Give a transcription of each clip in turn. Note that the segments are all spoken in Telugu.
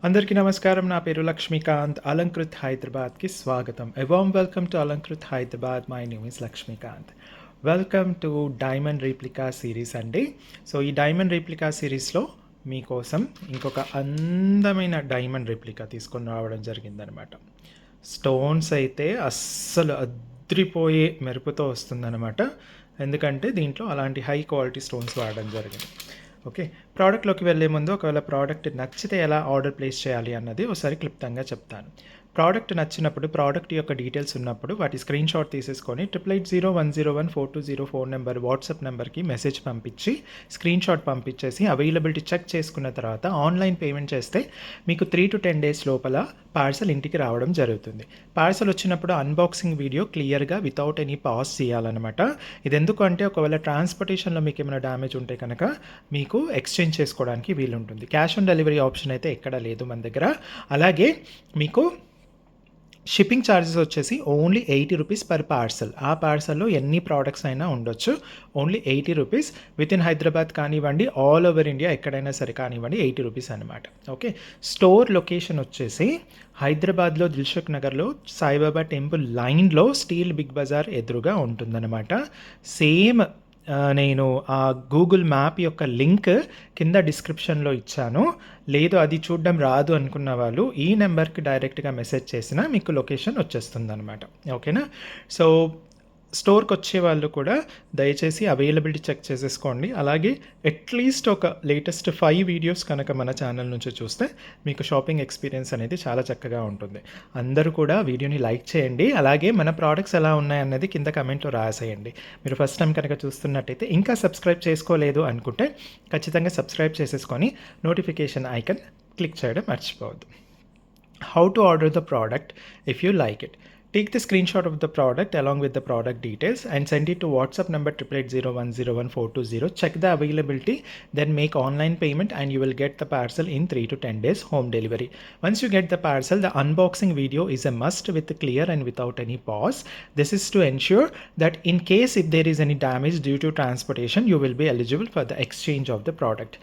అందరికీ నమస్కారం. నా పేరు లక్ష్మీకాంత్. అలంకృత్ హైదరాబాద్కి స్వాగతం. A warm welcome to Alankrit Hyderabad. My name is Lakshmikant. Welcome to diamond replica series అండి. సో ఈ డైమండ్ రీప్లికా సిరీస్లో మీకోసం ఇంకొక అందమైన డైమండ్ రీప్లికా తీసుకొని రావడం జరిగిందనమాట. స్టోన్స్ అయితే అస్సలు అద్రిపోయే మెరుపుతో వస్తుందన్నమాట. ఎందుకంటే దీంట్లో అలాంటి హై క్వాలిటీ స్టోన్స్ వాడడం జరిగింది. ఓకే, ప్రోడక్ట్లోకి వెళ్ళే ముందు ఒకవేళ ప్రోడక్ట్ నచ్చితే ఎలా ఆర్డర్ ప్లేస్ చేయాలి అన్నది ఒకసారి క్లుప్తంగా చెప్తాను. ప్రోడక్ట్ నచ్చినప్పుడు ప్రోడక్ట్ యొక్క డీటెయిల్స్ ఉన్నప్పుడు వాటి స్క్రీన్ షాట్ తీసేసుకొని 8801014204 ఫోన్ నెంబర్ వాట్సాప్ నెంబర్కి మెసేజ్ పంపించి స్క్రీన్ షాట్ పంపించేసి అవైలబిలిటీ చెక్ చేసుకున్న తర్వాత ఆన్లైన్ పేమెంట్ చేస్తే మీకు 3 to 10 days లోపల పార్సల్ ఇంటికి రావడం జరుగుతుంది. పార్సల్ వచ్చినప్పుడు అన్బాక్సింగ్ వీడియో క్లియర్గా వితౌట్ ఎనీ పాజ్ చేయాలన్నమాట. ఇది ఎందుకు అంటే ఒకవేళ ట్రాన్స్పోర్టేషన్లో మీకు ఏమైనా డ్యామేజ్ ఉంటే కనుక మీకు ఎక్స్చేంజ్ చేసుకోవడానికి వీలుంటుంది. క్యాష్ ఆన్ డెలివరీ ఆప్షన్ అయితే ఎక్కడా లేదు మన దగ్గర. అలాగే మీకు షిప్పింగ్ ఛార్జెస్ వచ్చేసి ఓన్లీ 80 రూపీస్ పర్ పార్సల్. ఆ పార్సల్లో ఎన్ని ప్రోడక్ట్స్ అయినా ఉండొచ్చు. Only 80 rupees. With in Hyderabad కానివ్వండి, ఆల్ ఓవర్ ఇండియా ఎక్కడైనా సరే కానివ్వండి, 80 రూపీస్ అనమాట. ఓకే, స్టోర్ లొకేషన్ వచ్చేసి హైదరాబాద్లో దిల్సుఖ్ నగర్లో సాయిబాబా టెంపుల్ లైన్లో స్టీల్ బిగ్ బజార్ ఎదురుగా ఉంటుందన్నమాట. సేమ్ నేను ఆ గూగుల్ మ్యాప్ యొక్క లింక్ కింద డిస్క్రిప్షన్లో ఇచ్చాను. లేదు అది చూడడం రాదు అనుకున్న వాళ్ళు ఈ నెంబర్కి డైరెక్ట్గా మెసేజ్ చేసినా మీకు లొకేషన్ వచ్చేస్తుంది అనమాట. ఓకేనా? సో స్టోర్కి వచ్చే వాళ్ళు కూడా దయచేసి అవైలబిలిటీ చెక్ చేసేసుకోండి. అలాగే అట్లీస్ట్ ఒక లేటెస్ట్ 5 వీడియోస్ కనుక మన ఛానల్ నుంచి చూస్తే మీకు షాపింగ్ ఎక్స్పీరియన్స్ అనేది చాలా చక్కగా ఉంటుంది. అందరూ కూడా వీడియోని లైక్ చేయండి. అలాగే మన ప్రోడక్ట్స్ ఎలా ఉన్నాయన్నది కింద కమెంట్లో రాసేయండి. మీరు ఫస్ట్ టైం కనుక చూస్తున్నట్టయితే ఇంకా సబ్స్క్రైబ్ చేసుకోలేదు అనుకుంటే ఖచ్చితంగా సబ్స్క్రైబ్ చేసేసుకొని నోటిఫికేషన్ ఐకన్ క్లిక్ చేయడం మర్చిపోవద్దు. How to order the product if you like it. Take the screenshot of the product along with the product details and send it to WhatsApp number 8801011420. Check the availability, then make online payment and you will get the parcel in 3 to 10 days home delivery. Once you get the parcel, the unboxing video is a must with clear and without any pause. This is to ensure that in case if there is any damage due to transportation, you will be eligible for the exchange of the product.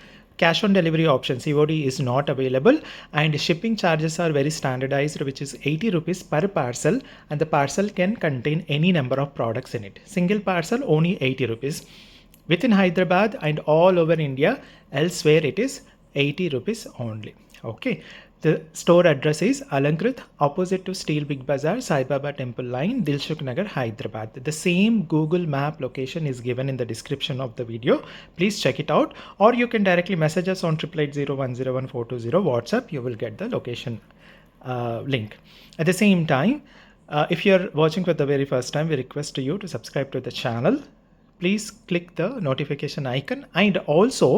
Cash on delivery option COD is not available and shipping charges are very standardized, which is 80 rupees per parcel, and the parcel can contain any number of products in it. Single parcel only 80 rupees. Within Hyderabad and all over India, elsewhere it is 80 rupees only. Okay. The store address is Alankrith, opposite to Steel Big Bazaar, Sai Baba Temple Line, Dilsukhnagar, Nagar, Hyderabad. The same Google Map location is given in the description of the video. Please check it out, or you can directly message us on 8801011420 WhatsApp. You will get the location link. At the same time, if you are watching for the very first time, we request you to subscribe to the channel. Please click the notification icon and also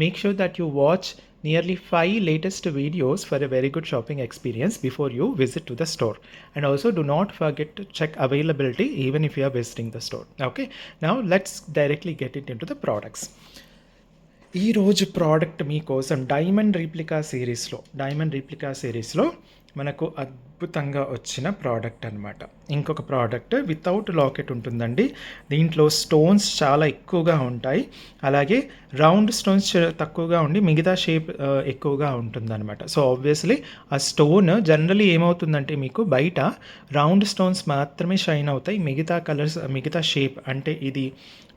make sure that you watch nearly 5 latest videos for a very good shopping experience before you visit to the store. And also do not forget to check availability even if you are visiting the store. Okay, now let's directly get it into the products. ఈరోజు ప్రోడక్ట్ మీకోసం డైమండ్ రీప్లికా సిరీస్లో మనకు అద్భుతంగా వచ్చిన ప్రోడక్ట్ అనమాట. ఇంకొక ప్రోడక్ట్ వితౌట్ లాకెట్ ఉంటుందండి. దీంట్లో స్టోన్స్ చాలా ఎక్కువగా ఉంటాయి. అలాగే రౌండ్ స్టోన్స్ తక్కువగా ఉండి మిగతా షేప్ ఎక్కువగా ఉంటుందన్నమాట. సో ఆబ్వియస్లీ ఆ స్టోన్ జనరలీ ఏమవుతుందంటే మీకు బయట రౌండ్ స్టోన్స్ మాత్రమే షైన్ అవుతాయి. మిగతా కలర్స్ మిగతా షేప్ అంటే ఇది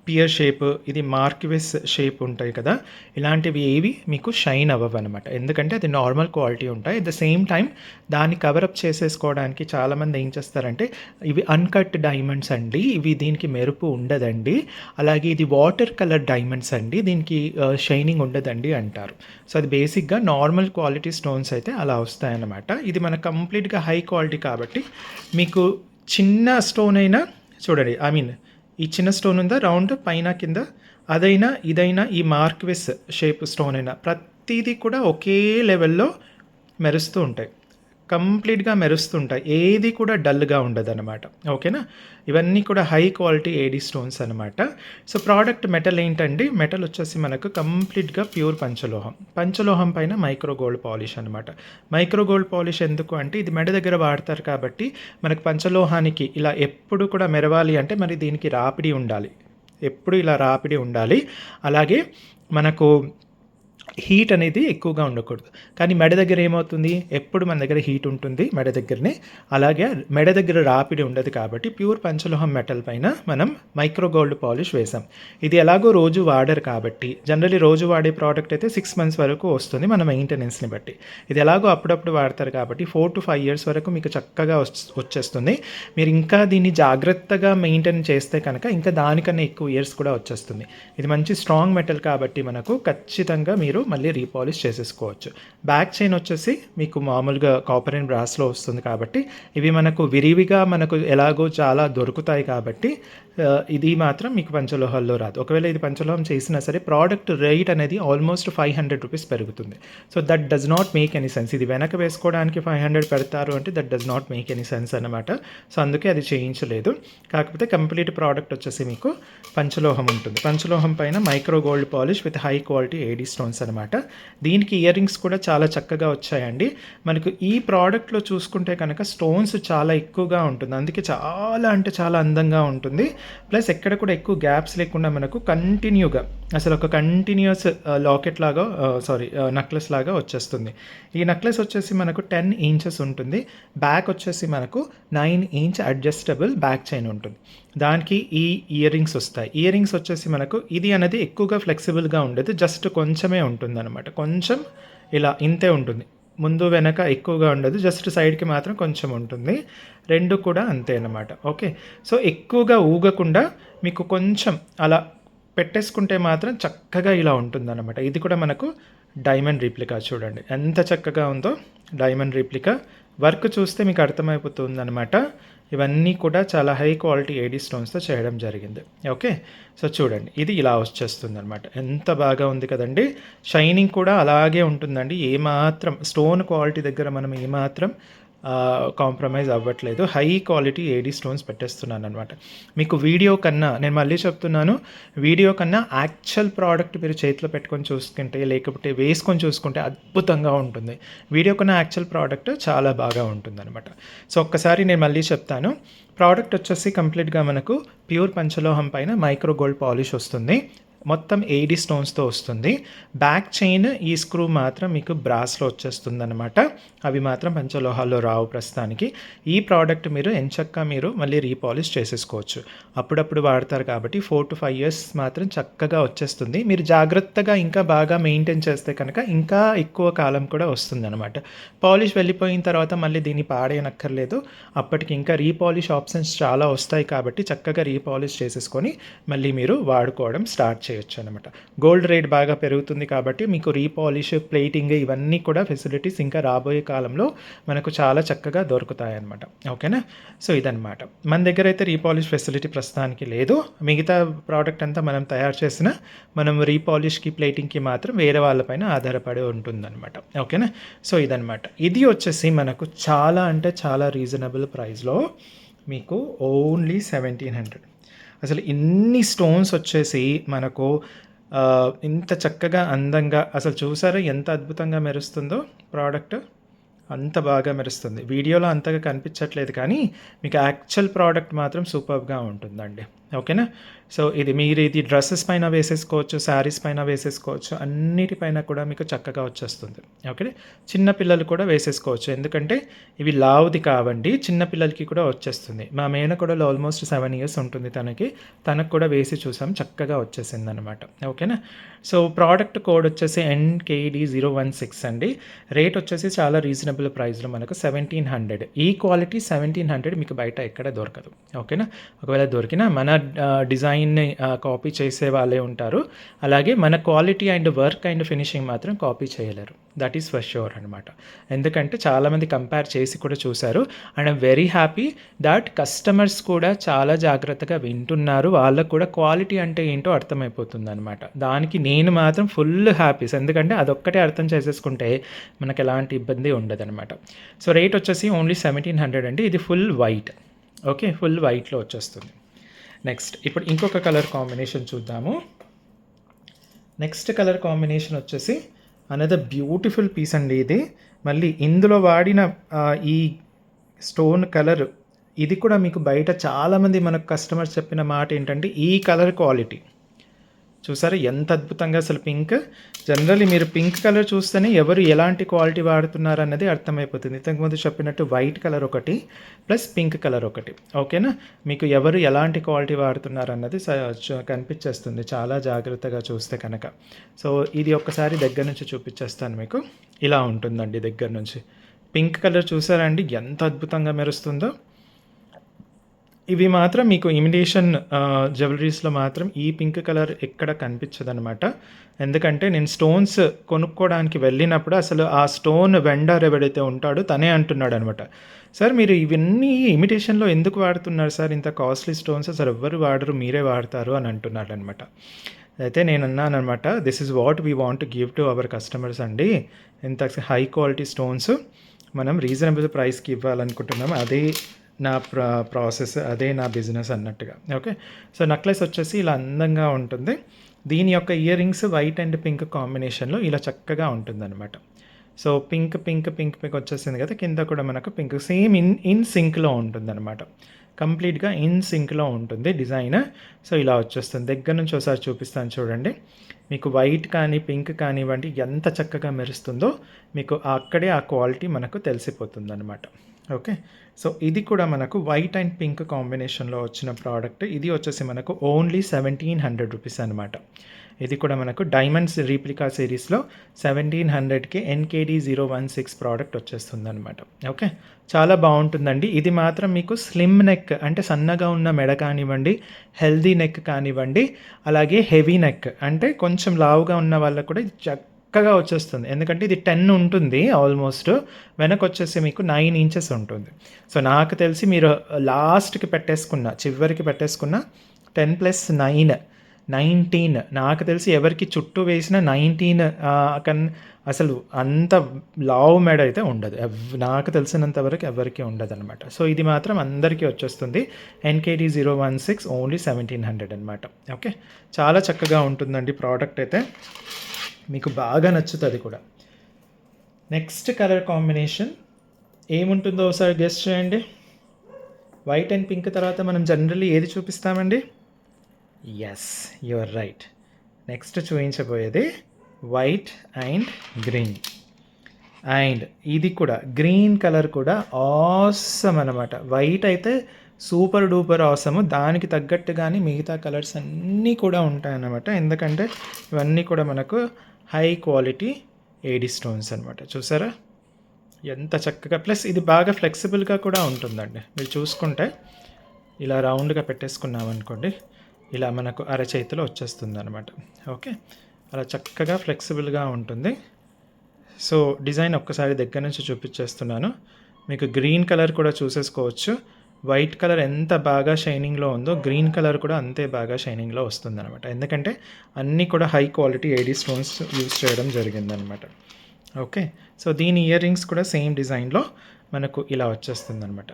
పియర్ షేప్, ఇది మార్క్వెస్ షేప్ ఉంటాయి కదా, ఇలాంటివి ఏవి మీకు షైన్ అవ్వవు అనమాట. ఎందుకంటే అది నార్మల్ క్వాలిటీ ఉంటాయి. అట్ ద సేమ్ టైం దాన్ని కవరప్ చేసేసుకోవడానికి చాలామంది ఏం చేస్తారంటే ఇవి అన్కట్ డైమండ్స్ అండి, ఇవి దీనికి మెరుపు ఉండదండి, అలాగే ఇది వాటర్ కలర్ డైమండ్స్ అండి, దీనికి షైనింగ్ ఉండదండి అంటారు. సో అది బేసిక్గా నార్మల్ క్వాలిటీ స్టోన్స్ అయితే అలా వస్తాయన్నమాట. ఇది మన కంప్లీట్గా హై క్వాలిటీ కాబట్టి మీకు చిన్న స్టోన్ అయినా చూడండి, ఈ చిన్న స్టోన్ ఉందా రౌండ్ పైన కింద, అదైనా ఇదైనా ఈ మార్క్వెస్ షేప్ స్టోన్ అయినా ప్రతిదీ కూడా ఒకే లెవెల్లో మెరుస్తూ ఉంటాయి, కంప్లీట్గా మెరుస్తుంటాయి. ఏది కూడా డల్గా ఉండదు అనమాట. ఓకేనా? ఇవన్నీ కూడా హై క్వాలిటీ ఏడీ స్టోన్స్ అనమాట. సో ప్రోడక్ట్ మెటల్ ఏంటండి? మెటల్ వచ్చేసి మనకు కంప్లీట్గా ప్యూర్ పంచలోహం పైన మైక్రో గోల్డ్ పాలిష్ అనమాట. మైక్రో గోల్డ్ పాలిష్ ఎందుకు అంటే ఇది మెడ దగ్గర వాడతారు కాబట్టి మనకు పంచలోహానికి ఇలా ఎప్పుడు కూడా మెరవాలి అంటే మరి దీనికి రాపిడి ఉండాలి, ఎప్పుడు ఇలా రాపిడి ఉండాలి. అలాగే మనకు హీట్ అనేది ఎక్కువగా ఉండకూడదు. కానీ మెడ దగ్గర ఏమవుతుంది, ఎప్పుడు మన దగ్గర హీట్ ఉంటుంది మెడ దగ్గరనే. అలాగే మెడ దగ్గర రాపిడి ఉండదు కాబట్టి ప్యూర్ పంచలోహం మెటల్ పైన మనం మైక్రో గోల్డ్ పాలిష్ వేసాం. ఇది ఎలాగో రోజు వాడరు కాబట్టి, జనరల్లీ రోజు వాడే ప్రోడక్ట్ అయితే 6 మంత్స్ వరకు వస్తుంది మన మెయింటెనెన్స్ని బట్టి. ఇది ఎలాగో అప్పుడప్పుడు వాడతారు కాబట్టి 4 to 5 ఇయర్స్ వరకు మీకు చక్కగా వచ్చేస్తుంది. మీరు ఇంకా దీన్ని జాగ్రత్తగా మెయింటైన్ చేస్తే కనుక ఇంకా దానికన్నా ఎక్కువ ఇయర్స్ కూడా వచ్చేస్తుంది. ఇది మంచి స్ట్రాంగ్ మెటల్ కాబట్టి మనకు ఖచ్చితంగా మీరు మళ్ళీ రీపాలిష్ చేసేసుకోవచ్చు. బ్యాక్ చైన్ వచ్చేసి మీకు మామూలుగా కాపర్ అండ్ బ్రాస్లో వస్తుంది కాబట్టి ఇవి మనకు విరివిగా మనకు ఎలాగో చాలా దొరుకుతాయి కాబట్టి ఇది మాత్రం మీకు పంచలోహాల్లో రాదు. ఒకవేళ ఇది పంచలోహం చేసినా సరే ప్రోడక్ట్ రేట్ అనేది ఆల్మోస్ట్ 500 రూపీస్ పెరుగుతుంది. So that does not make any sense. ఇది వెనక వేసుకోవడానికి 500 పెడతారు అంటే that does not make any sense అనమాట. సో అందుకే అది చేయించలేదు. కాకపోతే కంప్లీట్ ప్రోడక్ట్ వచ్చేసి మీకు పంచలోహం ఉంటుంది. పంచలోహం పైన micro gold polish with high quality AD stones అనమాట. దీనికి ఇయర్ రింగ్స్ కూడా చాలా చక్కగా వచ్చాయండి. మనకు ఈ ప్రోడక్ట్లో చూసుకుంటే కనుక స్టోన్స్ చాలా ఎక్కువగా ఉంటుంది, అందుకే చాలా అంటే చాలా అందంగా ఉంటుంది. ప్లస్ ఎక్కడ కూడా ఎక్కువ గ్యాప్స్ లేకుండా మనకు కంటిన్యూగా అసలు ఒక కంటిన్యూస్ లాకెట్ లాగా నెక్లెస్ లాగా వచ్చేస్తుంది. ఈ నెక్లెస్ వచ్చేసి మనకు 10 ఇంచెస్ ఉంటుంది. బ్యాక్ వచ్చేసి మనకు 9 ఇంచ్ అడ్జస్టబుల్ బ్యాక్ చైన్ ఉంటుంది. దానికి ఈ ఇయర్ రింగ్స్ వస్తాయి. ఇయర్ రింగ్స్ వచ్చేసి మనకు ఇది అనేది ఎక్కువగా ఫ్లెక్సిబుల్గా ఉండదు, జస్ట్ కొంచెమే ఉంటుంది అనమాట. కొంచెం ఇలా ఇంతే ఉంటుంది, ముందు వెనక ఎక్కువగా ఉండదు, జస్ట్ సైడ్కి మాత్రం కొంచెం ఉంటుంది. రెండు కూడా అంతే అన్నమాట. ఓకే, సో ఎక్కువగా ఊగకుండా మీకు కొంచెం అలా పెట్టేసుకుంటే మాత్రం చక్కగా ఇలా ఉంటుందన్నమాట. ఇది కూడా మనకు డైమండ్ రీప్లికా, చూడండి ఎంత చక్కగా ఉందో. డైమండ్ రీప్లికా వర్క్ చూస్తే మీకు అర్థమైపోతుంది అనమాట. ఇవన్నీ కూడా చాలా హై క్వాలిటీ ఏడీ స్టోన్స్తో చేయడం జరిగింది. ఓకే, సో చూడండి ఇది ఇలా వచ్చేస్తుంది అనమాట. ఎంత బాగా ఉంది కదండి. షైనింగ్ కూడా అలాగే ఉంటుందండి. ఏమాత్రం స్టోన్ క్వాలిటీ దగ్గర మనం ఏమాత్రం కాంప్రమైజ్ అవ్వట్లేదు. హై క్వాలిటీ ఏడీ స్టోన్స్ పెట్టేస్తున్నాను అనమాట. మీకు వీడియో కన్నా, నేను మళ్ళీ చెప్తున్నాను, వీడియో కన్నా యాక్చువల్ ప్రోడక్ట్ మీరు చేతిలో పెట్టుకొని చూసుకుంటే లేకపోతే వేసుకొని చూసుకుంటే అద్భుతంగా ఉంటుంది. వీడియో కన్నా యాక్చువల్ ప్రోడక్ట్ చాలా బాగా ఉంటుంది అనమాట. సో ఒక్కసారి నేను మళ్ళీ చెప్తాను. ప్రోడక్ట్ వచ్చేసి కంప్లీట్గా మనకు ప్యూర్ పంచలోహం పైన మైక్రో గోల్డ్ పాలిష్ వస్తుంది. మొత్తం ఏడీ స్టోన్స్తో వస్తుంది. బ్యాక్ చైన్ ఈ స్క్రూ మాత్రం మీకు బ్రాస్లో వచ్చేస్తుంది అనమాట. అవి మాత్రం పంచలోహాల్లో రావు ప్రస్తుతానికి. ఈ ప్రోడక్ట్ మీరు ఎంచక్కా మీరు మళ్ళీ రీపాలిష్ చేసేసుకోవచ్చు. అప్పుడప్పుడు వాడతారు కాబట్టి 4 to 5 ఇయర్స్ మాత్రం చక్కగా వచ్చేస్తుంది. మీరు జాగ్రత్తగా ఇంకా బాగా మెయింటైన్ చేస్తే కనుక ఇంకా ఎక్కువ కాలం కూడా వస్తుంది అనమాట. పాలిష్ వెళ్ళిపోయిన తర్వాత మళ్ళీ దీన్ని పాడేయనక్కర్లేదు. అప్పటికి ఇంకా రీపాలిష్ ఆప్షన్స్ చాలా వస్తాయి కాబట్టి చక్కగా రీపాలిష్ చేసేసుకొని మళ్ళీ మీరు వాడుకోవడం స్టార్ట్ చేయొచ్చు అనమాట. గోల్డ్ రేట్ బాగా పెరుగుతుంది కాబట్టి మీకు రీపాలిష్, ప్లేటింగ్ ఇవన్నీ కూడా ఫెసిలిటీస్ ఇంకా రాబోయే కాలంలో మనకు చాలా చక్కగా దొరుకుతాయి అన్నమాట. ఓకేనా, సో ఇదనమాట. మన దగ్గర అయితే రీపాలిష్ ఫెసిలిటీ ప్రస్తుతానికి లేదు. మిగతా ప్రోడక్ట్ అంతా మనం తయారు చేసిన మనం రీపాలిష్కి, ప్లేటింగ్కి మాత్రం వేరే వాళ్ళపైన ఆధారపడి ఉంటుందన్నమాట. ఓకేనా, సో ఇదనమాట. ఇది వచ్చేసి మనకు చాలా అంటే చాలా రీజనబుల్ ప్రైస్లో మీకు ఓన్లీ 1700. అసలు ఇన్ని స్టోన్స్ వచ్చేసి మనకు ఇంత చక్కగా అందంగా అసలు చూసారా ఎంత అద్భుతంగా మెరుస్తుందో ప్రోడక్ట్. అంత బాగా మెరుస్తుంది. వీడియోలో అంతగా కనిపించట్లేదు కానీ మీకు యాక్చువల్ ప్రోడక్ట్ మాత్రం సూపర్గా ఉంటుందండి. ఓకేనా, సో ఇది డ్రెస్సెస్ పైన వేసేసుకోవచ్చు, శారీస్ పైన వేసేసుకోవచ్చు, అన్నిటిపైన కూడా మీకు చక్కగా వచ్చేస్తుంది. ఓకే, చిన్నపిల్లలు కూడా వేసేసుకోవచ్చు, ఎందుకంటే ఇవి లావుది కావండి, చిన్నపిల్లలకి కూడా వచ్చేస్తుంది. మా మేన కూడా ఆల్మోస్ట్ 7 ఇయర్స్ ఉంటుంది తనకు కూడా వేసి చూసాం, చక్కగా వచ్చేసింది అనమాట. ఓకేనా, సో ప్రోడక్ట్ కోడ్ వచ్చేసి NKD016 అండి. రేట్ వచ్చేసి చాలా రీజనబుల్ ప్రైస్లో మనకు 1700. ఈ క్వాలిటీ 1700 మీకు బయట ఎక్కడ దొరకదు. ఓకేనా, ఒకవేళ దొరికినా మన డిజైన్ని కాపీ చేసే వాళ్ళే ఉంటారు. అలాగే మన quality and work and finishing మాత్రం కాపీ చేయలేరు. దట్ ఈస్ ఫర్ ష్యూర్ అనమాట. ఎందుకంటే చాలామంది కంపేర్ చేసి కూడా చూశారు. And I'm very happy that customers కూడా చాలా జాగ్రత్తగా వింటున్నారు. వాళ్ళకు కూడా క్వాలిటీ అంటే ఏంటో అర్థమైపోతుంది అనమాట. దానికి నేను మాత్రం ఫుల్ హ్యాపీస్, ఎందుకంటే అదొక్కటే అర్థం చేసేసుకుంటే మనకు ఎలాంటి ఇబ్బంది ఉండదన్నమాట. సో రేట్ వచ్చేసి ఓన్లీ 1700 అండి. ఇది ఫుల్ వైట్. ఓకే, ఫుల్ వైట్లో వచ్చేస్తుంది. నెక్స్ట్ ఇప్పుడు ఇంకొక కలర్ కాంబినేషన్ చూద్దాము. నెక్స్ట్ కలర్ కాంబినేషన్ వచ్చేసి అనదర్ బ్యూటిఫుల్ పీస్ అండి. ఇది మళ్ళీ ఇందులో వాడిన ఈ స్టోన్ కలర్, ఇది కూడా మీకు బయట చాలామంది మనకు కస్టమర్స్ చెప్పిన మాట ఏంటంటే ఈ కలర్ క్వాలిటీ చూసారా ఎంత అద్భుతంగా అసలు పింక్. జనరల్లీ మీరు పింక్ కలర్ చూస్తేనే ఎవరు ఎలాంటి క్వాలిటీ వాడుతున్నారు అన్నది అర్థమైపోతుంది. ఇంతకుముందు చెప్పినట్టు వైట్ కలర్ ఒకటి ప్లస్ పింక్ కలర్ ఒకటి, ఓకేనా. మీకు ఎవరు ఎలాంటి క్వాలిటీ వాడుతున్నారు అన్నది కనిపించేస్తుంది చాలా జాగ్రత్తగా చూస్తే కనుక. సో ఇది ఒక్కసారి దగ్గర నుంచి చూపించేస్తాను మీకు. ఇలా ఉంటుందండి దగ్గర నుంచి. పింక్ కలర్ చూసారండి ఎంత అద్భుతంగా మెరుస్తుందో. ఇవి మాత్రం మీకు ఇమిటేషన్ జ్యువెలరీస్లో మాత్రం ఈ పింక్ కలర్ ఎక్కడ కనిపించదనమాట. ఎందుకంటే నేను స్టోన్స్ కొనుక్కోవడానికి వెళ్ళినప్పుడు అసలు ఆ స్టోన్ వెండర్ ఎవడైతే ఉంటాడో తనే అంటున్నాడు అనమాట, సార్ మీరు ఇవన్నీ ఇమిటేషన్లో ఎందుకు వాడుతున్నారు సార్, ఇంత కాస్ట్లీ స్టోన్స్ అసలు ఎవ్వరు వాడరు, మీరే వాడతారు అని అంటున్నాడు అనమాట. అయితే నేను అన్నాను అనమాట, this is what we want give to our customers అండి. ఇంత హై క్వాలిటీ స్టోన్స్ మనం రీజనబుల్ ప్రైస్కి ఇవ్వాలనుకుంటున్నాము, అదే నా ప్రాసెస్, అదే నా బిజినెస్ అన్నట్టుగా. ఓకే, సో నెక్లెస్ వచ్చేసి ఇలా అందంగా ఉంటుంది. దీని యొక్క ear rings white and pink కాంబినేషన్లో ఇలా చక్కగా ఉంటుందన్నమాట. So pink pink pink pink వచ్చేసింది కదా, కింద కూడా మనకు పింక్ సేమ్ ఇన్ సింక్లో ఉంటుందన్నమాట. కంప్లీట్గా ఇన్ సింక్లో ఉంటుంది డిజైన్. సో ఇలా వచ్చేస్తుంది. దగ్గర నుంచి ఒకసారి చూపిస్తాను చూడండి. మీకు వైట్ కానీ పింక్ కానివ్వండి ఎంత చక్కగా మెరుస్తుందో మీకు అక్కడే ఆ క్వాలిటీ మనకు తెలిసిపోతుంది అనమాట. ఓకే, సో ఇది కూడా మనకు వైట్ అండ్ పింక్ కాంబినేషన్లో వచ్చిన ప్రోడక్ట్. ఇది వచ్చేసి మనకు ఓన్లీ 1700 రూపీస్ అనమాట. ఇది కూడా మనకు డైమండ్స్ రీప్లికా సిరీస్లో 1700కి NKD 016 ప్రోడక్ట్ వచ్చేస్తుంది అనమాట. ఓకే, చాలా బాగుంటుందండి. ఇది మాత్రం మీకు స్లిమ్ నెక్ అంటే సన్నగా ఉన్న మెడ కానివ్వండి, హెల్దీ నెక్ కానివ్వండి, అలాగే హెవీ నెక్ అంటే కొంచెం లావుగా ఉన్న వాళ్ళకు కూడా చక్కగా వచ్చేస్తుంది. ఎందుకంటే ఇది 10 ఉంటుంది ఆల్మోస్ట్, వెనక వచ్చేసి మీకు 9 ఇంచెస్ ఉంటుంది. సో నాకు తెలిసి మీరు లాస్ట్కి పెట్టేసుకున్న, చివరికి పెట్టేసుకున్న 10 + 9 19, నాకు తెలిసి ఎవరికి చుట్టూ వేసిన 19 అసలు అంత లావు మెడ అయితే ఉండదు, నాకు తెలిసినంత వరకు ఎవరికి ఉండదు అనమాట. సో ఇది మాత్రం అందరికీ వచ్చేస్తుంది. NKD 016 ఓన్లీ 1700 అనమాట. ఓకే, చాలా చక్కగా ఉంటుందండి ప్రోడక్ట్ అయితే, మీకు బాగా నచ్చుతుంది కూడా. నెక్స్ట్ కలర్ కాంబినేషన్ ఏముంటుందో ఒకసారి గెస్ చేయండి. వైట్ అండ్ పింక్ తర్వాత మనం జనరల్లీ ఏది చూపిస్తామండి? Yes, you are right. Next చూపించబోయేది వైట్ అండ్ గ్రీన్. అండ్ ఇది కూడా గ్రీన్ కలర్ కూడా ఆసమ్ అనమాట. వైట్ అయితే సూపర్ డూపర్ ఆసము, దానికి తగ్గట్టుగానే మిగతా కలర్స్ అన్నీ కూడా ఉంటాయన్నమాట. ఎందుకంటే ఇవన్నీ కూడా మనకు హై క్వాలిటీ ఏడీ స్టోన్స్ అనమాట. చూసారా ఎంత చక్కగా, ప్లస్ ఇది బాగా ఫ్లెక్సిబుల్గా కూడా ఉంటుందండి. మీరు చూసుకుంటే ఇలా రౌండ్గా పెట్టేసుకున్నామనుకోండి, ఇలా మనకు అరచేతిలో వచ్చేస్తుంది అనమాట. ఓకే, అలా చక్కగా ఫ్లెక్సిబుల్గా ఉంటుంది. సో డిజైన్ ఒక్కసారి దగ్గర నుంచి చూపించేస్తున్నాను మీకు. గ్రీన్ కలర్ కూడా చూసేసుకోవచ్చు. వైట్ కలర్ ఎంత బాగా షైనింగ్లో ఉందో గ్రీన్ కలర్ కూడా అంతే బాగా షైనింగ్లో వస్తుందన్నమాట. ఎందుకంటే అన్నీ కూడా high quality AD stones use చేయడం జరిగిందనమాట. ఓకే, సో దీని ఇయర్ రింగ్స్ కూడా సేమ్ డిజైన్లో మనకు ఇలా వచ్చేస్తుంది అనమాట.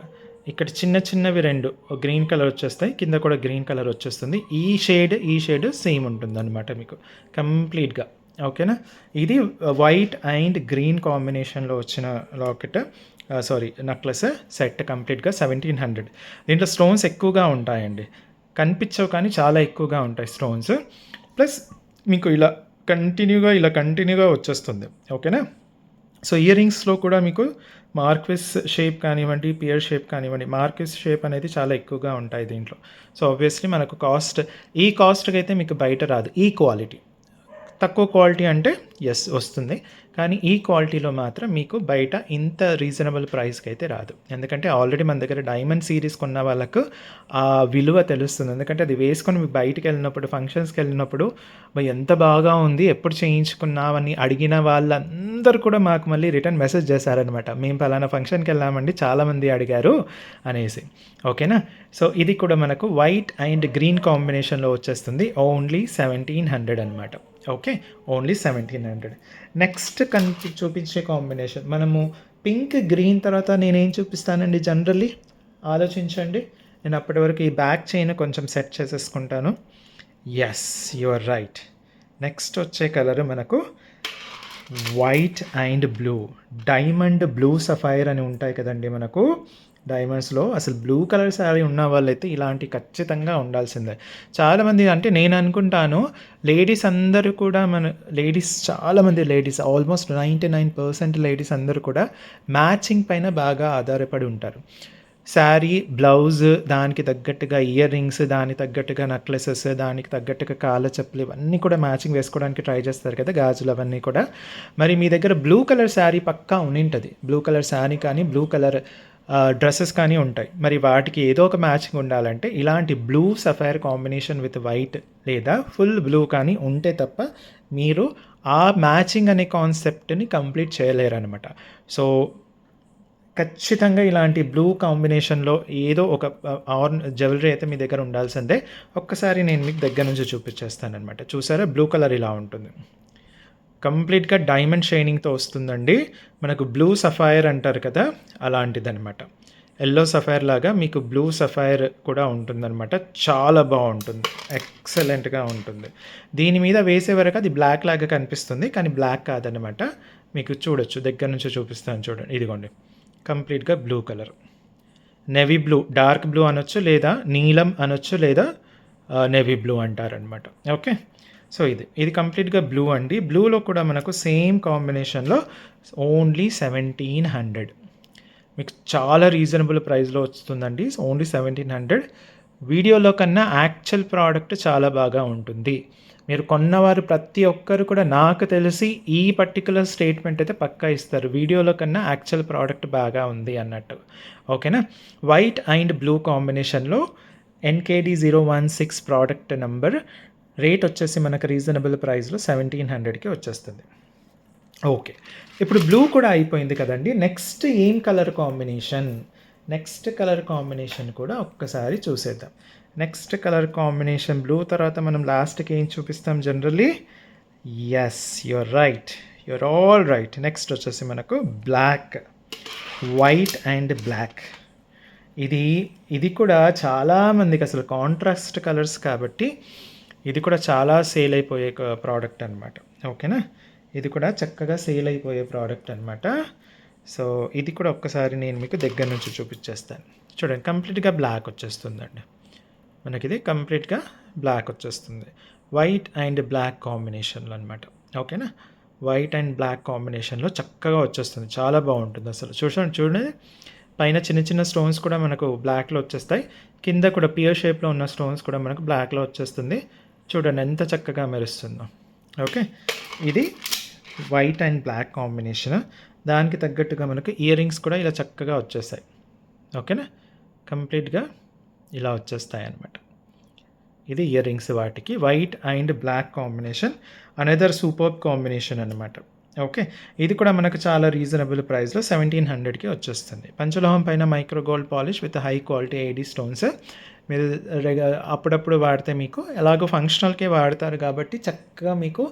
ఇక్కడ చిన్న చిన్నవి 2 గ్రీన్ కలర్ వచ్చేస్తాయి, కింద కూడా గ్రీన్ కలర్ వచ్చేస్తుంది. ఈ షేడ్ సేమ్ ఉంటుంది అనమాట మీకు కంప్లీట్గా. ఓకేనా, ఇది వైట్ అండ్ గ్రీన్ కాంబినేషన్లో వచ్చిన లాకెట్, నెక్లెస్ సెట్ కంప్లీట్గా 1700. దీంట్లో స్టోన్స్ ఎక్కువగా ఉంటాయండి, కనిపించవు కానీ చాలా ఎక్కువగా ఉంటాయి స్టోన్స్. ప్లస్ మీకు ఇలా కంటిన్యూగా వచ్చేస్తుంది. ఓకేనా, సో ఇయర్ రింగ్స్లో కూడా మీకు మార్క్విస్ షేప్ కానివ్వండి, పియర్ షేప్ కానివ్వండి, మార్క్విస్ షేప్ అనేది చాలా ఎక్కువగా ఉంటాయి దీంట్లో. సో ఆబ్వియస్లీ మనకు ఈ కాస్ట్కి అయితే మీకు బయట రాదు. ఈ క్వాలిటీ తక్కువ క్వాలిటీ అంటే ఎస్ వస్తుంది, కానీ ఈ క్వాలిటీలో మాత్రం మీకు బయట ఇంత రీజనబుల్ ప్రైస్కి అయితే రాదు. ఎందుకంటే ఆల్రెడీ మన దగ్గర డైమండ్ సిరీస్ కొన్న వాళ్ళకు ఆ విలువ తెలుస్తుంది. ఎందుకంటే అది వేసుకొని మీకు బయటికి వెళ్ళినప్పుడు, ఫంక్షన్స్కి వెళ్ళినప్పుడు ఎంత బాగా ఉంది, ఎప్పుడు చేయించుకున్నావని అడిగిన వాళ్ళందరూ కూడా మాకు మళ్ళీ రిటర్న్ మెసేజ్ చేశారనమాట, మేము పలానా ఫంక్షన్కి వెళ్ళామండి, చాలామంది అడిగారు అనేసి. ఓకేనా, సో ఇది కూడా మనకు వైట్ అండ్ గ్రీన్ కాంబినేషన్లో వచ్చేస్తుంది. ఓన్లీ 1700 అనమాట. Okay, only 1700. నెక్స్ట్ చూపించే కాంబినేషన్ మనము పింక్ గ్రీన్ తర్వాత నేనేం చూపిస్తానండి జనరల్లీ ఆలోచించండి. నేను అప్పటి వరకు ఈ బ్యాక్ చైన్ కొంచెం సెట్ చేసేసుకుంటాను. Yes, you are right. Next వచ్చే కలర్ మనకు white and blue, diamond blue sapphire అని ఉంటాయి కదండి మనకు. డైమండ్స్లో అసలు బ్లూ కలర్ శారీ ఉన్న వాళ్ళైతే ఇలాంటి ఖచ్చితంగా ఉండాల్సిందే. చాలామంది అంటే నేను అనుకుంటాను లేడీస్ అందరూ కూడా చాలామంది లేడీస్ ఆల్మోస్ట్ 99% లేడీస్ అందరూ కూడా మ్యాచింగ్ పైన బాగా ఆధారపడి ఉంటారు. శారీ, బ్లౌజ్, దానికి తగ్గట్టుగా ఇయర్ రింగ్స్, దానికి తగ్గట్టుగా నెక్లెసెస్, దానికి తగ్గట్టుగా కాళ్ళ చెప్పులు ఇవన్నీ కూడా మ్యాచింగ్ వేసుకోవడానికి ట్రై చేస్తారు కదా, గాజులు అవన్నీ కూడా. మరి మీ దగ్గర బ్లూ కలర్ శారీ పక్కా ఉండింటుంది. బ్లూ కలర్ శారీ కానీ బ్లూ కలర్ డ్రెస్సెస్ కానీ ఉంటాయి. మరి వాటికి ఏదో ఒక మ్యాచింగ్ ఉండాలంటే ఇలాంటి blue sapphire combination with white లేదా ఫుల్ బ్లూ కానీ ఉంటే తప్ప మీరు ఆ మ్యాచింగ్ అనే కాన్సెప్ట్ని కంప్లీట్ చేయలేరనమాట. సో ఖచ్చితంగా ఇలాంటి బ్లూ కాంబినేషన్లో ఏదో ఒక జ్యువెలరీ అయితే మీ దగ్గర ఉండాల్సిందే. ఒక్కసారి నేను మీకు దగ్గర నుంచి చూపించేస్తానమాట. చూసారా, బ్లూ కలర్ ఇలా ఉంటుంది. కంప్లీట్గా డైమండ్ షైనింగ్తో వస్తుందండి. మనకు బ్లూ సఫైర్ అంటారు కదా, అలాంటిదనమాట. ఎల్లో సఫైర్ లాగా మీకు బ్లూ సఫైర్ కూడా ఉంటుందన్నమాట. చాలా బాగుంటుంది, ఎక్సలెంట్గా ఉంటుంది. దీని మీద వేసే వరకు అది బ్లాక్ లాగా కనిపిస్తుంది, కానీ బ్లాక్ కాదనమాట. మీకు చూడొచ్చు, దగ్గర నుంచి చూపిస్తాను చూడండి. ఇదిగోండి, కంప్లీట్గా blue colour, navy blue, dark blue అనొచ్చు, లేదా నీలం అనొచ్చు, లేదా నెవీ బ్లూ అంటారనమాట. ఓకే, సో ఇది కంప్లీట్గా బ్లూ అండి. బ్లూలో కూడా మనకు సేమ్ కాంబినేషన్లో ఓన్లీ 1700, మీకు చాలా రీజనబుల్ ప్రైస్లో వస్తుందండి. ఓన్లీ 1700. వీడియోలో కన్నా యాక్చువల్ ప్రోడక్ట్ చాలా బాగా ఉంటుంది. మీరు కొన్నవారు ప్రతి ఒక్కరు కూడా నాకు తెలిసి ఈ పర్టికులర్ స్టేట్మెంట్ అయితే పక్కా ఇస్తారు, వీడియోలో కన్నా యాక్చువల్ ప్రోడక్ట్ బాగా ఉంది అన్నట్టు. ఓకేనా. వైట్ అండ్ బ్లూ కాంబినేషన్లో NKD 016 ప్రోడక్ట్ నెంబర్. రేట్ వచ్చేసి మనకు రీజనబుల్ ప్రైస్లో 1700కి వచ్చేస్తుంది. ఓకే, ఇప్పుడు బ్లూ కూడా అయిపోయింది కదండి. నెక్స్ట్ ఏం colour combination? Next colour combination కూడా ఒక్కసారి చూసేద్దాం. నెక్స్ట్ కలర్ కాంబినేషన్ బ్లూ తర్వాత మనం లాస్ట్కి ఏం చూపిస్తాం generally? Yes, you're right, you're all right. Next వచ్చేసి మనకు బ్లాక్, వైట్ అండ్ బ్లాక్. ఇది కూడా చాలామందికి అసలు కాంట్రాస్ట్ కలర్స్ కాబట్టి ఇది కూడా చాలా సేల్ అయిపోయే ప్రోడక్ట్ అనమాట. ఓకేనా, ఇది కూడా చక్కగా సేల్ అయిపోయే ప్రోడక్ట్ అనమాట. సో ఇది కూడా ఒక్కసారి నేను మీకు దగ్గర నుంచి చూపించేస్తాను. చూడండి, కంప్లీట్గా బ్లాక్ వచ్చేస్తుందండి మనకి. ఇది కంప్లీట్గా బ్లాక్ వచ్చేస్తుంది, వైట్ అండ్ బ్లాక్ కాంబినేషన్లో అనమాట. ఓకేనా, వైట్ అండ్ బ్లాక్ కాంబినేషన్లో చక్కగా వచ్చేస్తుంది, చాలా బాగుంటుంది అసలు. చూడండి, పైన చిన్న చిన్న స్టోన్స్ కూడా మనకు బ్లాక్లో వచ్చేస్తాయి, కింద కూడా పియర్ షేప్లో ఉన్న స్టోన్స్ కూడా మనకు బ్లాక్లో వచ్చేస్తుంది. చూడండి ఎంత చక్కగా మెరుస్తుందో. ఓకే, ఇది వైట్ అండ్ బ్లాక్ కాంబినేషన్. దానికి తగ్గట్టుగా మనకు ఇయర్ రింగ్స్ కూడా ఇలా చక్కగా వచ్చేస్తాయి. ఓకేనా, కంప్లీట్గా ఇలా వచ్చేస్తాయి అన్నమాట. ఇది ఇయర్ రింగ్స్ వాటికి. White and black combination another super combination అనమాట. ఓకే, ఇది కూడా మనకు చాలా రీజనబుల్ ప్రైస్లో 1700కి వచ్చేస్తుంది. పంచలోహం పైన micro gold polish with high quality AD stones. మీరు అప్పుడప్పుడు వాడితే మీకు ఎలాగో ఫంక్షనల్కే వాడతారు కాబట్టి చక్కగా మీకు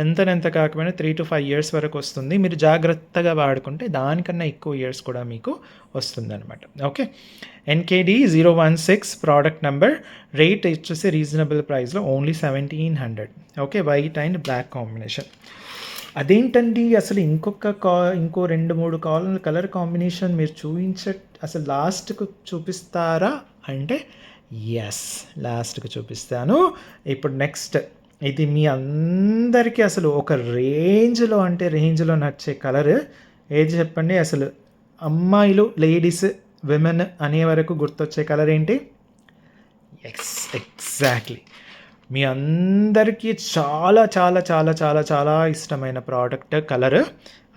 ఎంత కాకపోయినా 3 to 5 years వరకు వస్తుంది. మీరు జాగ్రత్తగా వాడుకుంటే దానికన్నా ఎక్కువ ఇయర్స్ కూడా మీకు వస్తుందన్నమాట. Okay, NKD 016 product number. Rate వచ్చేసి రీజనబుల్ ప్రైస్లో only 1700. Okay, white and black combination. అదేంటండి అసలు ఇంకో 2-3 కలర్ కాంబినేషన్ మీరు అసలు లాస్ట్కు చూపిస్తారా అంటే ఎస్, లాస్ట్కి చూపిస్తాను. ఇప్పుడు నెక్స్ట్ ఇది మీ అందరికీ అసలు ఒక రేంజ్లో నచ్చే కలర్ ఏది చెప్పండి? అసలు అమ్మాయిలు, లేడీస్, విమెన్ అనే వరకు గుర్తొచ్చే కలర్ ఏంటి? ఎగ్జాక్ట్లీ మీ అందరికీ చాలా చాలా చాలా చాలా చాలా ఇష్టమైన ప్రోడక్ట్ కలర్,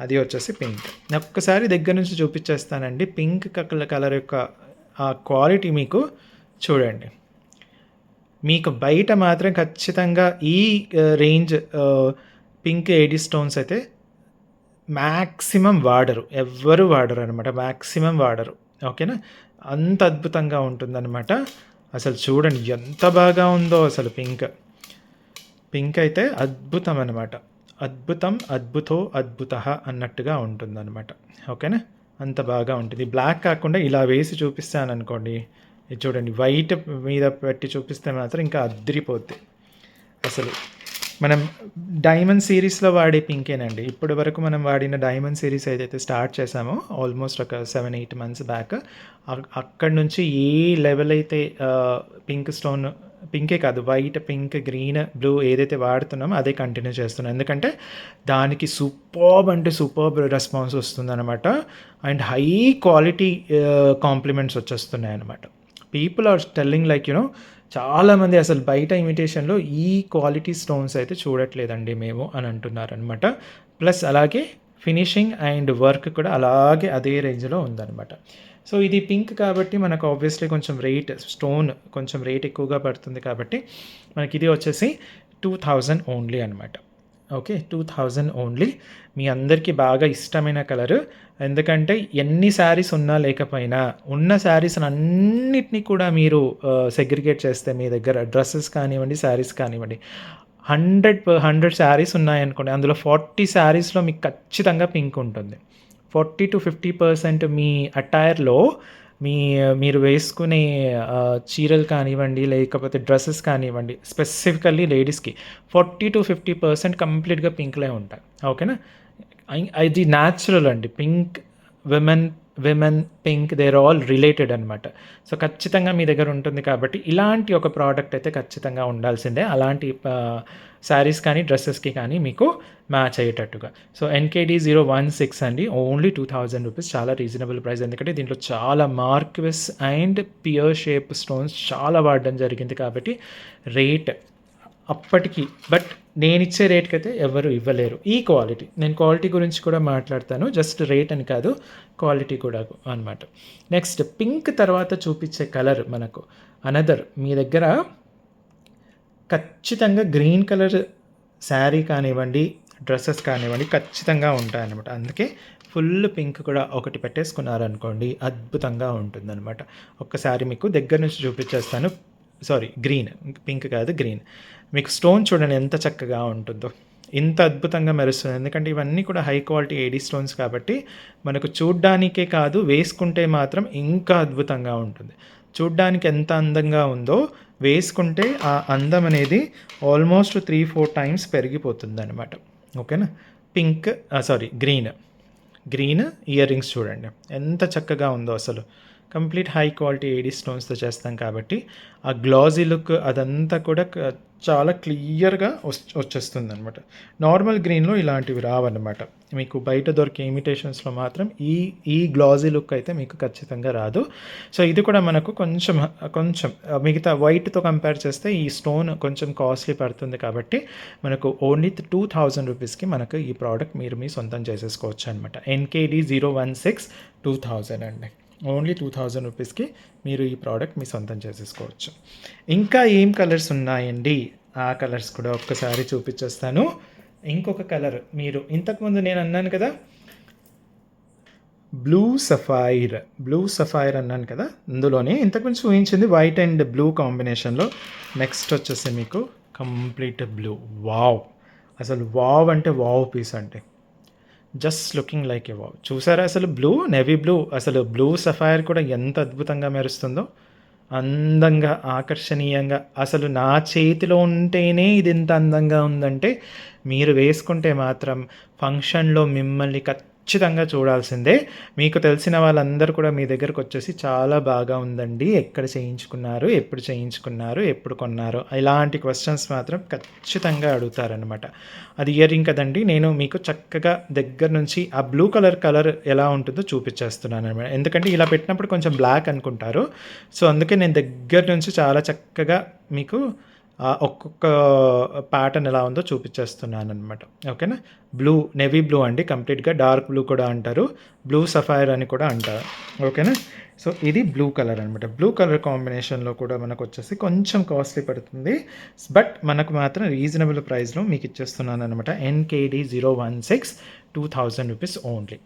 అది వచ్చేసి పింక్. ఒక్కసారి దగ్గర నుంచి చూపించేస్తానండి. పింక్ కలర్ యొక్క ఆ క్వాలిటీ మీకు చూడండి. మీకు బయట మాత్రం ఖచ్చితంగా ఈ రేంజ్ పింక్ AD స్టోన్స్ అయితే మ్యాక్సిమం ఎవ్వరు వాడరు అనమాట, మ్యాక్సిమం వాడరు. ఓకేనా, అంత అద్భుతంగా ఉంటుందన్నమాట. అసలు చూడండి ఎంత బాగా ఉందో అసలు పింక్ అయితే అద్భుతం అనమాట. అద్భుత అన్నట్టుగా ఉంటుందన్నమాట. ఓకేనా, అంత బాగా ఉంటుంది. బ్లాక్ కాకుండా ఇలా వేసి చూపిస్తాను అనుకోండి, ఇది చూడండి వైట్ మీద పెట్టి చూపిస్తే మాత్రం ఇంకా అదిరిపోద్ది అసలు. మనం డైమండ్ సిరీస్‌లో వాడే పింకేనండి. ఇప్పటి వరకు మనం వాడిన డైమండ్ సిరీస్ ఏదైతే స్టార్ట్ చేసామో ఆల్మోస్ట్ ఒక 7, 8 మంత్స్ బ్యాక్ అక్కడి నుంచి ఏ లెవెల్ అయితే పింక్ స్టోన్ పింకే కాదు వైట్, పింక్, గ్రీన్, బ్లూ ఏదైతే వాడుతున్నామో అదే కంటిన్యూ చేస్తున్నాం. ఎందుకంటే దానికి సూపర్బ్ అంటే సూపర్బ్ రెస్పాన్స్ వస్తుందనమాట. అండ్ హై క్వాలిటీ కాంప్లిమెంట్స్ వచ్చేస్తున్నాయన్నమాట. పీపుల్ ఆర్ టెల్లింగ్ లైక్ చాలామంది అసలు బయట ఇమిటేషన్‌లో ఈ క్వాలిటీ స్టోన్స్ అయితే చూడట్లేదండి మేము అని అంటున్నారనమాట. ప్లస్ అలాగే ఫినిషింగ్ అండ్ వర్క్ కూడా అలాగే అదే రేంజ్‌లో ఉందనమాట. సో, ఇది పింక్ కాబట్టి మనకు ఆబ్వియస్‌లీ కొంచెం స్టోన్ కొంచెం రేట్ ఎక్కువగా పడుతుంది కాబట్టి మనకిది వచ్చేసి 2000 ఓన్లీ అనమాట. ఓకే. 2000 ఓన్లీ. మీ అందరికీ బాగా ఇష్టమైన కలరు. ఎందుకంటే ఎన్ని శారీస్ ఉన్నా లేకపోయినా, ఉన్న శారీస్‌నన్నిటిని కూడా మీరు సెగ్రిగేట్ చేస్తే మీ దగ్గర డ్రెసెస్ కానివ్వండి, శారీస్ కానివ్వండి. 100 శారీస్ ఉన్నాయనుకోండి. అందులో 40 శారీస్‌లో మీకు ఖచ్చితంగా పింక్ ఉంటుంది. 40-50% మీ అటైర్‌లో మీరు వేసుకునే చీరలు కానివ్వండి, లేకపోతే డ్రెసెస్ కానివ్వండి, స్పెసిఫికల్లీ లేడీస్‌కి 40-50% కంప్లీట్‌గా పింక్‌లే ఉంటాయి. ఓకేనా? ఇది న్యాచురల్ అండి. Pink women women pink they are all related అనమాట. సో, ఖచ్చితంగా మీ దగ్గర ఉంటుంది కాబట్టి ఇలాంటి ఒక ప్రోడక్ట్ అయితే ఖచ్చితంగా ఉండాల్సిందే. అలాంటి శారీస్ కానీ, డ్రెసెస్‌కి కానీ మీకు మ్యాచ్ అయ్యేటట్టుగా. సో, ఎన్‌కేడీ 016 అండి. ఓన్లీ 2000 రూపీస్ చాలా రీజనబుల్ ప్రైస్. ఎందుకంటే దీంట్లో చాలా marquise and pear shape stones చాలా వాడడం జరిగింది కాబట్టి రేట్ అప్పటికి బట్ నేనిచ్చే రేట్‌కైతే ఎవరు ఇవ్వలేరు. ఈ క్వాలిటీ. నేను క్వాలిటీ గురించి కూడా మాట్లాడతాను. జస్ట్ రేట్ అని కాదు, క్వాలిటీ కూడా అనమాట. నెక్స్ట్ పింక్ తర్వాత చూపించే కలర్ మనకు అనదర్ మీ దగ్గర ఖచ్చితంగా గ్రీన్ కలర్ శారీ కానివ్వండి, డ్రెసెస్ కానివ్వండి ఖచ్చితంగా ఉంటాయన్నమాట. అందుకే ఫుల్ పింక్ కూడా ఒకటి పెట్టేసుకున్నారనుకోండి అద్భుతంగా ఉంటుందన్నమాట. ఒక్కసారి మీకు దగ్గర నుంచి చూపించేస్తాను. సారీ గ్రీన్, పింక్ కాదు గ్రీన్. మీకు స్టోన్ చూడండి ఎంత చక్కగా ఉంటుందో. ఇంత అద్భుతంగా మెరుస్తుంది. ఎందుకంటే ఇవన్నీ కూడా హై క్వాలిటీ ఏడీ స్టోన్స్ కాబట్టి మనకు చూడ్డానికే కాదు వేసుకుంటే మాత్రం ఇంకా అద్భుతంగా ఉంటుంది. చూడ్డానికి ఎంత అందంగా ఉందో వేసుకుంటే ఆ అందం అనేది ఆల్మోస్ట్ 3-4 టైమ్స్ పెరిగిపోతుందనమాట. ఓకేనా? పింక్ గ్రీన్ ఇయర్ రింగ్స్ చూడండి ఎంత చక్కగా ఉందో అసలు. కంప్లీట్ హై క్వాలిటీ ఏడీ స్టోన్స్‌తో చేస్తాం కాబట్టి ఆ గ్లాజీ లుక్ అదంతా కూడా చాలా క్లియర్‌గా వచ్చేస్తుందనమాట. నార్మల్ గ్రీన్‌లో ఇలాంటివి రావన్నమాట. మీకు బయట దొరికే ఇమిటేషన్స్‌లో మాత్రం ఈ గ్లాజీ లుక్ అయితే మీకు ఖచ్చితంగా రాదు. సో, ఇది కూడా మనకు కొంచెం మిగతా వైట్‌తో కంపేర్ చేస్తే ఈ స్టోన్ కొంచెం కాస్ట్లీ పడుతుంది కాబట్టి మనకు ఓన్లీ 2000 రూపీస్‌కి మనకు ఈ ప్రోడక్ట్ మీరు మీ సొంతం చేసేసుకోవచ్చు అనమాట. ఎన్‌కేడీ 016 2000 అండి. ఓన్లీ 2000 రూపీస్‌కి మీరు ఈ ప్రోడక్ట్ మీ సొంతం చేసేసుకోవచ్చు. ఇంకా ఏం కలర్స్ ఉన్నాయండి? ఆ కలర్స్ కూడా ఒక్కసారి చూపించేస్తాను. ఇంకొక కలర్ మీరు ఇంతకుముందు నేను అన్నాను కదా బ్లూ సఫైర్ అన్నాను కదా, అందులోనే ఇంతకుముందు చూపించింది వైట్ అండ్ బ్లూ కాంబినేషన్లో. నెక్స్ట్ వచ్చేసి మీకు కంప్లీట్ బ్లూ. వావ్! అసలు వావ్ అంటే వావ్ పీస్ అంటే జస్ట్ లుకింగ్ లైక్ ఏ వావ్. చూసారా అసలు నేవీ బ్లూ అసలు బ్లూ సఫైర్ కూడా ఎంత అద్భుతంగా మెరుస్తుందో, అందంగా ఆకర్షణీయంగా. అసలు నా చేతిలో ఉంటేనే ఇది ఇంత అందంగా ఉందంటే మీరు వేసుకుంటే మాత్రం ఫంక్షన్లో మిమ్మల్ని ఖచ్చితంగా చూడాల్సిందే. మీకు తెలిసిన వాళ్ళందరూ కూడా మీ దగ్గరకు వచ్చేసి చాలా బాగా ఉందండి, ఎక్కడ చేయించుకున్నారు, ఎప్పుడు చేయించుకున్నారు, ఎప్పుడు కొన్నారు, ఇలాంటి క్వశ్చన్స్ మాత్రం ఖచ్చితంగా అడుగుతారనమాట. అది ఇయర్ రింగ్ కదండి, నేను మీకు చక్కగా దగ్గర నుంచి ఆ బ్లూ కలర్ ఎలా ఉంటుందో చూపించేస్తున్నాను అనమాట. ఎందుకంటే ఇలా పెట్టినప్పుడు కొంచెం బ్లాక్ అనుకుంటారు. సో, అందుకే నేను దగ్గర నుంచి చాలా చక్కగా మీకు ఒక్కొక్క ప్యాటర్న్ ఎలా ఉందో చూపించేస్తున్నాను అనమాట. ఓకేనా? నేవీ బ్లూ అండి, కంప్లీట్గా డార్క్ బ్లూ కూడా అంటారు, బ్లూ సఫైర్ అని కూడా అంటారు. ఓకేనా? సో, ఇది బ్లూ కలర్ అనమాట. బ్లూ కలర్ కాంబినేషన్లో కూడా మనకు వచ్చేసి కొంచెం కాస్ట్లీ పడుతుంది, బట్ మనకు మాత్రం రీజనబుల్ ప్రైస్లో మీకు ఇచ్చేస్తున్నాను అనమాట. NKD 016 2000 rupees only.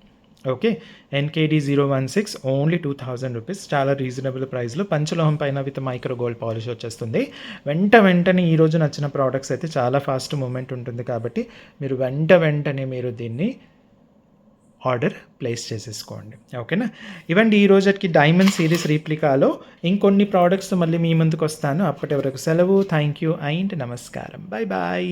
Okay. NKD 016 only 2000 rupees. చాలా రీజనబుల్ ప్రైస్లో పంచలోహం పైన విత్ మైక్రో గోల్డ్ పాలిష్ వచ్చేస్తుంది. వెంటనే ఈరోజు నచ్చిన ప్రోడక్ట్స్ అయితే చాలా ఫాస్ట్ మూమెంట్ ఉంటుంది కాబట్టి మీరు వెంటనే మీరు దీన్ని ఆర్డర్ ప్లేస్ చేసేసుకోండి. ఓకేనా? ఇవండి ఈ రోజుకి డైమండ్ సిరీస్ రీప్లికాలో ఇంకొన్ని ప్రోడక్ట్స్ మళ్ళీ మీ ముందుకు వస్తాను. అప్పటి వరకు సెలవు. థ్యాంక్ యూ అండ్ నమస్కారం. బాయ్.